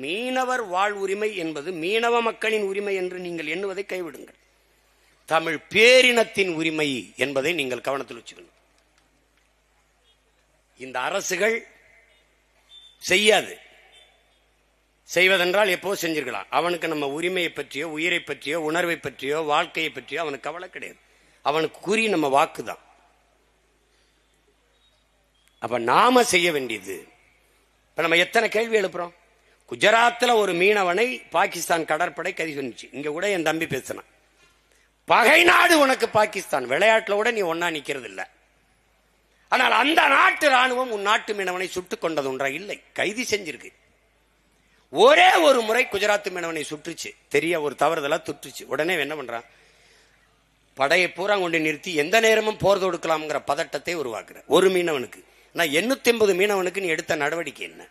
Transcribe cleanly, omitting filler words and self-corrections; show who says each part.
Speaker 1: மீனவர் வாழ் உரிமை என்பது மீனவ மக்களின் உரிமை என்று நீங்கள் எண்ணுவதை கைவிடுங்கள். தமிழ் பேரினத்தின் உரிமை என்பதை நீங்கள் கவனத்தில் வச்சுக்கணும். இந்த அரசுகள் செய்யாது. செய்வதென்றால் எப்போ செஞ்சிருக்கலாம். அவனுக்கு நம்ம உரிமையை பற்றியோ உயிரை பற்றியோ உணர்வை பற்றியோ வாழ்க்கையை பற்றியோ அவனுக்கு கவலை கிடையாது. அவனுக்கு கூறி நம்ம வாக்குதான். அப்ப நாம செய்ய வேண்டியது, இப்ப நம்ம எத்தனை கேள்வி எழுப்புறோம். குஜராத்தில் ஒரு மீனவனை பாகிஸ்தான் கடற்படை கைது பண்ணிச்சு. இங்க கூட என் தம்பி பேசினான், பகை நாடு உனக்கு பாகிஸ்தான், விளையாட்டுல கூட நீ ஒன்னா நிக்கிறது இல்லை. ஆனால் அந்த நாட்டு ராணுவம் உன் நாட்டு மீனவனை சுட்டுக் கொண்டது ஒன்றா இல்லை, கைது செஞ்சிருக்கு. ஒரே ஒரு முறை குஜராத் மீனவனை சுற்றுச்சு, தெரிய ஒரு தவறுதலா துட்டுச்சு. உடனே என்ன பண்றான், படையை பூரா கொண்டு நிறுத்தி எந்த நேரமும் போர் தொடுக்கலாம்ங்கிற பதட்டத்தை உருவாக்குற ஒரு மீனவனுக்கு. நான் 850 மீனவனுக்கு நீ எடுத்த நடவடிக்கை என்ன?